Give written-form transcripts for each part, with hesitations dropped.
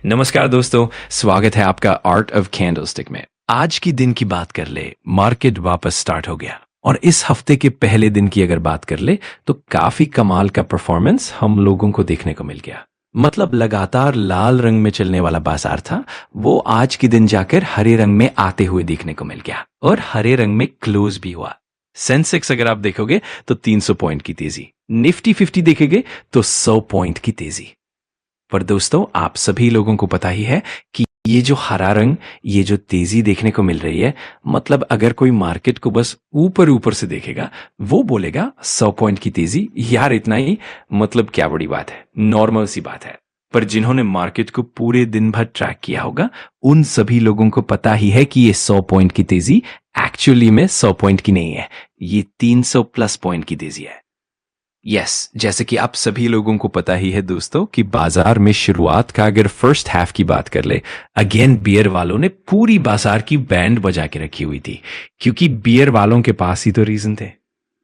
नमस्कार दोस्तों, स्वागत है आपका आर्ट ऑफ कैंडलस्टिक में। आज की दिन की बात कर ले, मार्केट वापस स्टार्ट हो गया और इस हफ्ते के पहले दिन की अगर बात कर ले तो काफी कमाल का परफॉर्मेंस हम लोगों को देखने को मिल गया। मतलब लगातार लाल रंग में चलने वाला बाजार था, वो आज के दिन जाकर हरे रंग में आते हुए देखने को मिल गया और हरे रंग में क्लोज भी हुआ। सेंसेक्स अगर आप देखोगे तो 300 पॉइंट की तेजी, निफ्टी 50 देखेंगे तो 100 पॉइंट की तेजी। पर दोस्तों, आप सभी लोगों को पता ही है कि ये जो हरा रंग, ये जो तेजी देखने को मिल रही है, मतलब अगर कोई मार्केट को बस ऊपर ऊपर से देखेगा वो बोलेगा 100 पॉइंट की तेजी, यार इतना ही, मतलब क्या बड़ी बात है, नॉर्मल सी बात है। पर जिन्होंने मार्केट को पूरे दिन भर ट्रैक किया होगा उन सभी लोगों को पता ही है कि ये 100 पॉइंट की तेजी एक्चुअली में 100 पॉइंट की नहीं है, ये 300 प्लस पॉइंट की तेजी है। यस, जैसे कि आप सभी लोगों को पता ही है दोस्तों कि बाजार में शुरुआत का अगर फर्स्ट हाफ की बात कर ले, अगेन बियर वालों ने पूरी बाजार की बैंड बजा के रखी हुई थी, क्योंकि बियर वालों के पास ही तो रीजन थे।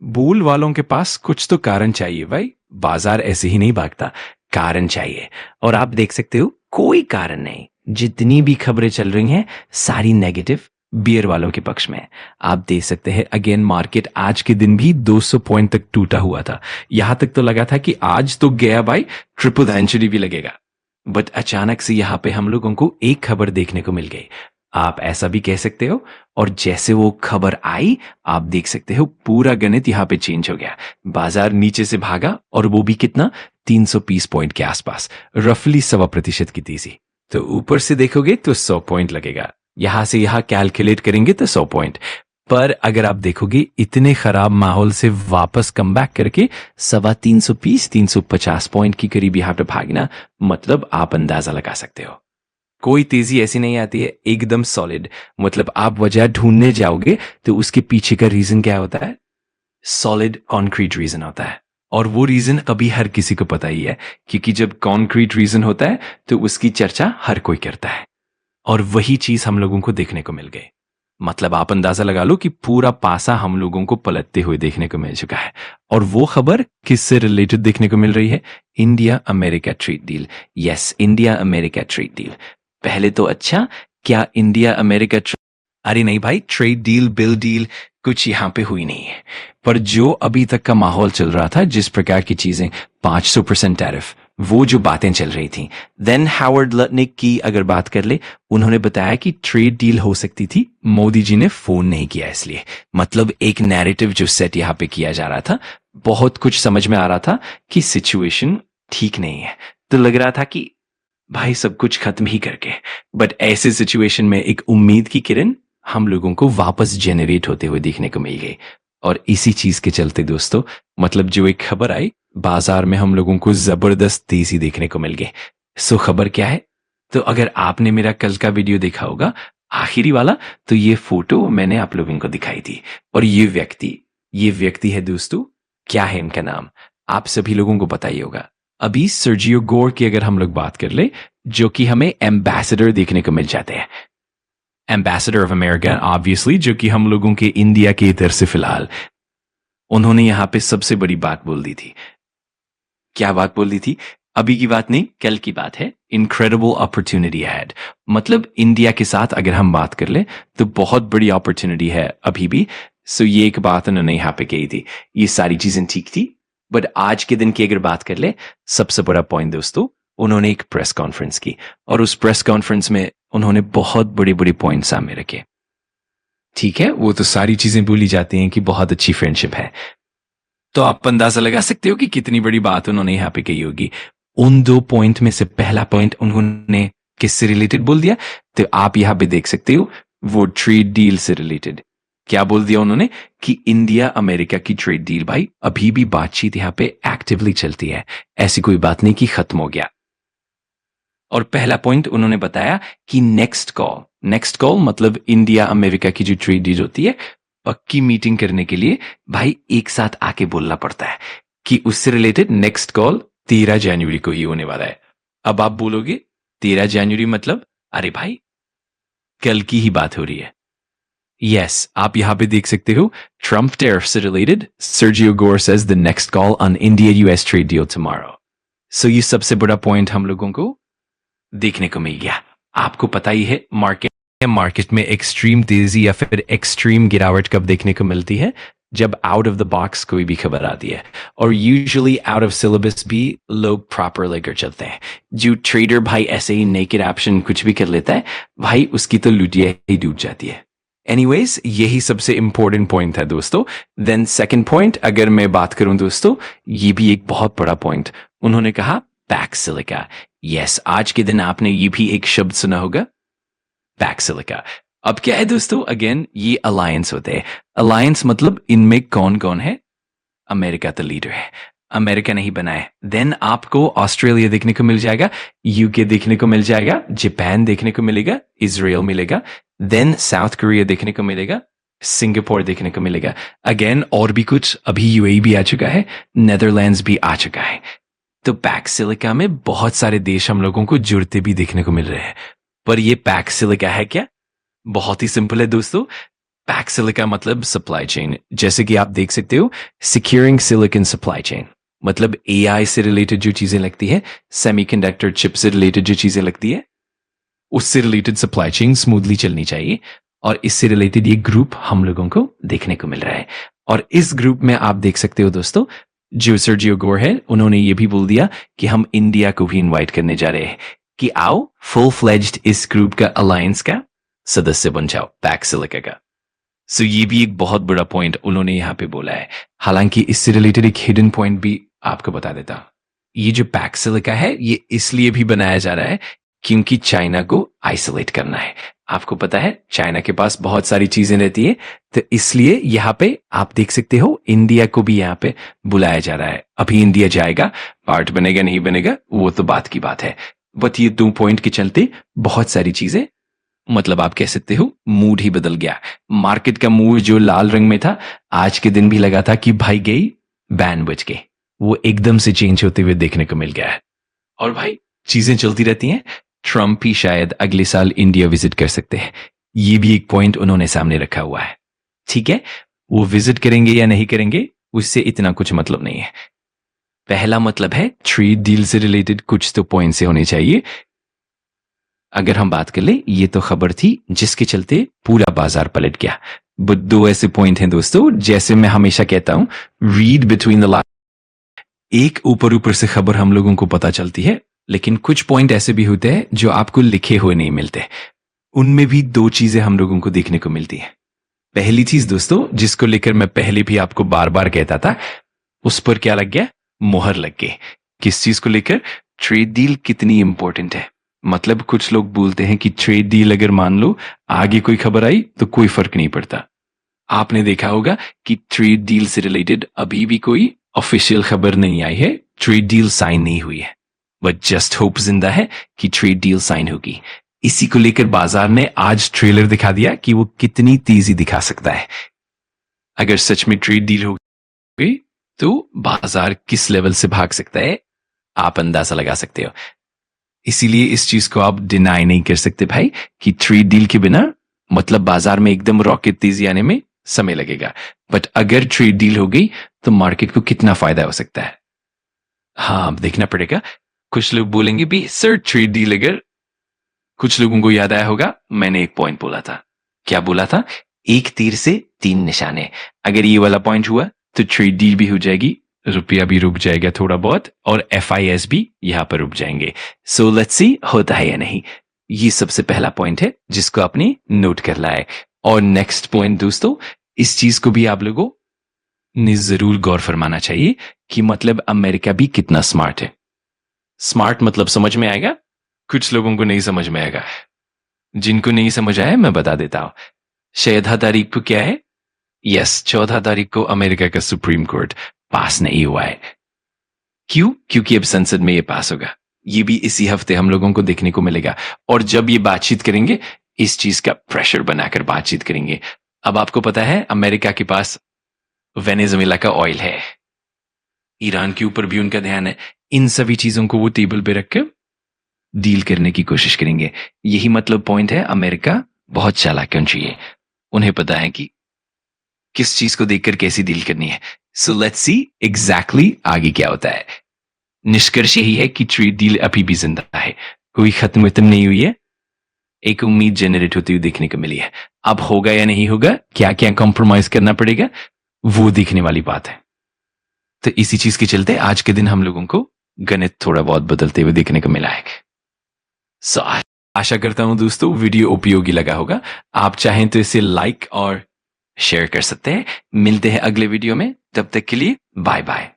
बुल वालों के पास कुछ तो कारण चाहिए भाई, बाजार ऐसे ही नहीं भागता, कारण चाहिए। और आप देख सकते हो कोई कारण नहीं, जितनी भी खबरें चल रही हैं सारी नेगेटिव बियर वालों के पक्ष में। आप देख सकते हैं अगेन मार्केट आज के दिन भी 200 पॉइंट तक टूटा हुआ था, यहां तक तो लगा था कि आज तो गया भाई, ट्रिपल सेंचुरी भी लगेगा। बट अचानक से यहां पे हम लोगों को एक खबर देखने को मिल गई, आप ऐसा भी कह सकते हो। और जैसे वो खबर आई, आप देख सकते हो पूरा गणित यहां पे चेंज हो गया, बाजार नीचे से भागा और वो भी कितना, 320 पॉइंट के आसपास, रफली 1.25% की तेजी। तो ऊपर से देखोगे तो 100 पॉइंट लगेगा, यहां से यहां कैलकुलेट करेंगे तो 100 पॉइंट। पर अगर आप देखोगे इतने खराब माहौल से वापस कम बैक करके 320-350 पॉइंट की करीब यहां पे भागना, मतलब आप अंदाजा लगा सकते हो कोई तेजी ऐसी नहीं आती है एकदम सॉलिड। मतलब आप वजह ढूंढने जाओगे तो उसके पीछे का रीजन क्या होता है, सॉलिड कॉन्क्रीट रीजन होता है। और वो रीजन अभी हर किसी को पता ही है, क्योंकि जब कॉन्क्रीट रीजन होता है तो उसकी चर्चा हर कोई करता है। और वही चीज हम लोगों को देखने को मिल गई। मतलब आप अंदाजा लगा लो कि पूरा पासा हम लोगों को पलटते हुए देखने को मिल चुका है। और वो खबर किससे रिलेटेड देखने को मिल रही है, India America trade deal. Yes, India America trade deal. पहले तो अच्छा, क्या इंडिया अमेरिका अरे नहीं भाई, ट्रेड डील बिल डील कुछ यहां पे हुई नहीं है। पर जो अभी तक का माहौल चल रहा था, जिस प्रकार की चीजें, 500% टैरिफ, वो जो बातें चल रही थी, देन हावर्ड लटनिक की अगर बात कर ले, उन्होंने बताया कि ट्रेड डील हो सकती थी, मोदी जी ने फोन नहीं किया इसलिए। मतलब एक नैरेटिव जो सेट यहाँ पे किया जा रहा था, बहुत कुछ समझ में आ रहा था कि सिचुएशन ठीक नहीं है। तो लग रहा था कि भाई सब कुछ खत्म ही करके, बट ऐसे सिचुएशन में एक उम्मीद की किरण हम लोगों को वापस जेनरेट होते हुए देखने को मिल गई। और इसी चीज के चलते दोस्तों, मतलब जो एक खबर आई, बाजार में हम लोगों को जबरदस्त तेजी देखने को मिल गई। सो खबर क्या है, तो अगर आपने मेरा कल का वीडियो देखा होगा आखिरी वाला, तो ये फोटो मैंने आप लोगों को दिखाई थी। और ये व्यक्ति है दोस्तों, क्या है इनका नाम, आप सभी लोगों को पता ही होगा। अभी सर्जियो गोर की अगर हम लोग बात कर ले, जो कि हमें एम्बेसडर देखने को मिल जाते हैं, एम्बेसडर ऑफ अमेरिका ऑब्वियसली, जो कि हम लोगों के इंडिया के इधर से फिलहाल, उन्होंने यहां पे सबसे बड़ी बात बोल दी थी। क्या बात बोल दी थी, अभी की बात नहीं, कल की बात है। इनक्रेडिबल अपॉर्चुनिटी हैड, मतलब इंडिया के साथ अगर हम बात कर ले तो बहुत बड़ी अपॉर्चुनिटी है अभी भी। सो ये एक बात उन्होंने यहाँ पे कही थी, ये सारी चीजें ठीक थी। बट आज के दिन की अगर बात कर ले, सबसे बड़ा पॉइंट दोस्तों, उन्होंने एक प्रेस कॉन्फ्रेंस की और उस प्रेस कॉन्फ्रेंस में उन्होंने बहुत बड़े बड़े पॉइंट सामने रखे। ठीक है, वो तो सारी चीजें भूली जाती हैं कि बहुत अच्छी फ्रेंडशिप है, तो आप अंदाजा लगा सकते हो कि कितनी बड़ी बात उन्होंने यहाँ पे कही होगी। उन 2 पॉइंट में से पहला पॉइंट उन्होंने किससे रिलेटेड बोल दिया, तो आप यहाँ पे देख सकते हो, वो ट्रेड डील से रिलेटेड। क्या बोल दिया उन्होंने कि इंडिया अमेरिका की ट्रेड डील भाई, अभी भी बातचीत यहाँ पे एक्टिवली चलती है, ऐसी कोई बात नहीं कि खत्म हो गया। और पहला पॉइंट उन्होंने बताया कि नेक्स्ट कॉल मतलब इंडिया अमेरिका की जो ट्रेड डील होती है, पक्की मीटिंग करने के लिए भाई एक साथ आके बोलना पड़ता है कि उससे रिलेटेड नेक्स्ट कॉल 13 जनवरी को ही होने वाला है। अब आप बोलोगे 13 जनवरी मतलब, अरे भाई कल की ही बात हो रही है। यस, आप यहां पे देख सकते हो, ट्रम्प टैरिफ से related, Sergio Gor says the next call on India US trade deal tomorrow. So ये सबसे बड़ा पॉइंट हम लोगों को देखने को मिल गया। आपको पता ही है मार्केट में एक्सट्रीम तेजी या फिर एक्सट्रीम गिरावट कब देखने को मिलती है, जब आउट ऑफ द बॉक्स कोई भी खबर आती है, और यूजुअली आउट ऑफ सिलेबस भी लोग प्रॉपर लेकर चलते हैं। जो ट्रेडर भाई ऐसे ही नेकेड ऑप्शन कुछ भी कर लेता है भाई, उसकी तो लुटिया ही डूब जाती है। एनीवेज, यही सबसे इंपॉर्टेंट पॉइंट था दोस्तों। देन सेकंड पॉइंट अगर मैं बात करूं दोस्तों, ये भी एक बहुत बड़ा पॉइंट। उन्होंने कहा पैक्स सिलिका। यस, आज के दिन आपने ये भी एक शब्द सुना होगा, पैक्स सिलिका। अब क्या है दोस्तों, अगेन ये अलायंस होते हैं। अलायंस मतलब इनमें कौन कौन है? अमेरिका तो लीडर है, अमेरिका नहीं बनाए। देन आपको ऑस्ट्रेलिया देखने को मिल जाएगा, यूके देखने को मिल जाएगा, जापान देखने को मिलेगा, इजराइल मिलेगा, देन साउथ कोरिया देखने को मिलेगा, सिंगापुर देखने को मिलेगा। अगेन और भी कुछ, अभी यूएई भी आ चुका है, नेदरलैंड्स भी आ चुका है। तो पैक्स सिलिका में बहुत सारे देश हम लोगों को जुड़ते भी देखने को मिल रहे हैं। पर ये पैक्स सिलिका है क्या? बहुत ही सिंपल है दोस्तों। पैक्स सिलिका मतलब सप्लाई चेन। जैसे कि आप देख सकते हो, सिक्योरिंग सिलिकॉन सप्लाई चेन मतलब एआई से रिलेटेड जो चीजें लगती है, सेमीकंडक्टर चिप से रिलेटेड जो चीजें लगती है, उससे रिलेटेड सप्लाई चेन स्मूथली चलनी चाहिए। और इससे रिलेटेड ये ग्रुप हम लोगों को देखने को मिल रहा है। और इस ग्रुप में आप देख सकते हो दोस्तों, जो सर्जियो गोर है, उन्होंने ये भी बोल दिया कि हम इंडिया को भी इनवाइट करने जा रहे हैं कि आओ फुल फ्लेज्ड इस ग्रुप का अलायंस का सदस्य बन जाओ, पैक्स सिलिका का। सो ये भी एक बहुत बड़ा पॉइंट उन्होंने यहाँ पे बोला है। हालांकि इससे रिलेटेड एक हिडन पॉइंट भी आपको बता देता हूं। ये जो पैक्स सिलिका है, ये इसलिए भी बनाया जा रहा है क्योंकि चाइना को आइसोलेट करना है। आपको पता है चाइना के पास बहुत सारी चीजें रहती है, तो इसलिए यहाँ पे आप देख सकते हो इंडिया को भी यहाँ पे बुलाया जा रहा है। अभी इंडिया जाएगा, पार्ट बनेगा नहीं बनेगा वो तो बात की बात है, बट ये 2 पॉइंट के चलते बहुत सारी चीजें, मतलब आप कह सकते हो मूड ही बदल गया। मार्केट का मूड जो लाल रंग में था, आज के दिन भी लगा था कि भाई गई बैन बज गए, वो एकदम से चेंज होते हुए देखने को मिल गया है। और भाई चीजें चलती रहती हैं। ट्रम्प ही शायद अगले साल इंडिया विजिट कर सकते हैं, ये भी एक पॉइंट उन्होंने सामने रखा हुआ है। ठीक है, वो विजिट करेंगे या नहीं करेंगे उससे इतना कुछ मतलब नहीं है। पहला मतलब है ट्रेड डील से रिलेटेड कुछ तो पॉइंट से होने चाहिए। अगर हम बात कर ले, ये तो खबर थी जिसके चलते पूरा बाजार पलट गया। बट 2 ऐसे पॉइंट हैं दोस्तों, जैसे मैं हमेशा कहता हूं, रीड बिटवीन द लाइन। एक ऊपर ऊपर से खबर हम लोगों को पता चलती है, लेकिन कुछ पॉइंट ऐसे भी होते हैं जो आपको लिखे हुए नहीं मिलते। उनमें भी 2 चीजें हम लोगों को देखने को मिलती है। पहली चीज दोस्तों, जिसको लेकर मैं पहले भी आपको बार बार कहता था, उस पर क्या लग गया? मोहर लग गई। किस चीज को लेकर? ट्रेड डील कितनी इंपॉर्टेंट है। मतलब कुछ लोग बोलते हैं कि ट्रेड डील अगर मान लो आगे कोई खबर आई तो कोई फर्क नहीं पड़ता। आपने देखा होगा कि ट्रेड डील से रिलेटेड अभी भी कोई ऑफिशियल खबर नहीं आई है, ट्रेड डील साइन नहीं हुई है, बट जस्ट होप जिंदा है कि ट्रेड डील साइन होगी। इसी को लेकर बाजार ने आज ट्रेलर दिखा दिया कि वो कितनी तेजी दिखा सकता है। अगर सच में ट्रेड डील हो गई तो बाजार किस लेवल से भाग सकता है आप अंदाजा लगा सकते हो। इसीलिए इस चीज को आप डिनाई नहीं कर सकते भाई कि ट्रेड डील के बिना मतलब बाजार में एकदम रॉकेट तेजी आने में समय लगेगा, बट अगर ट्रेड डील हो गई तो मार्केट को कितना फायदा हो सकता है। हाँ, अब देखना पड़ेगा। कुछ लोग बोलेंगे भी सर ट्रेड डील अगर, कुछ लोगों को याद आया होगा मैंने एक पॉइंट बोला था। क्या बोला था? 1 तीर से 3 निशाने। अगर ये वाला पॉइंट हुआ तो ट्रेड डील भी हो जाएगी, रुपया भी रुक जाएगा थोड़ा बहुत, और FIS भी यहां पर रुक जाएंगे। सो लेट्स सी होता है या नहीं। ये सबसे पहला पॉइंट है जिसको आपने नोट कर लाया है। और नेक्स्ट पॉइंट दोस्तों, इस चीज को भी आप लोगों ने जरूर गौर फरमाना चाहिए कि मतलब अमेरिका भी कितना स्मार्ट है। स्मार्ट मतलब समझ में आएगा, कुछ लोगों को नहीं समझ में आएगा। जिनको नहीं समझ आया मैं बता देता हूं। 14 तारीख को क्या है? यस, 14 तारीख को अमेरिका का सुप्रीम कोर्ट पास नहीं हुआ है। क्यों? क्योंकि अब संसद में ये पास होगा। ये भी इसी हफ्ते हम लोगों को देखने को मिलेगा। और जब ये बातचीत करेंगे, इस चीज का प्रेशर बनाकर बातचीत करेंगे। अब आपको पता है अमेरिका के पास वेनेजुएला का ऑयल है, ईरान के ऊपर भी उनका ध्यान है। इन सभी चीजों को वो टेबल पे रखकर डील करने की कोशिश करेंगे। यही मतलब पॉइंट है, अमेरिका बहुत चालाक कंट्री है, उन्हें पता है कि किस चीज को देखकर कैसी डील करनी है। सो लेट्स सी एग्जैक्टली आगे क्या होता है। निष्कर्ष यही है कि ट्रेड डील अभी भी जिंदा है। हुई खत्म नहीं हुई है, एक उम्मीद जनरेट होती हुई देखने को मिली है। अब होगा या नहीं होगा, क्या क्या कॉम्प्रोमाइज करना पड़ेगा, वो देखने वाली बात है। तो इसी चीज के चलते आज के दिन हम लोगों को गणित थोड़ा बहुत बदलते हुए देखने को मिला है। सो आशा करता हूं दोस्तों वीडियो उपयोगी लगा होगा। आप चाहें तो इसे लाइक और शेयर कर सकते हैं। मिलते हैं अगले वीडियो में, तब तक के लिए बाय बाय।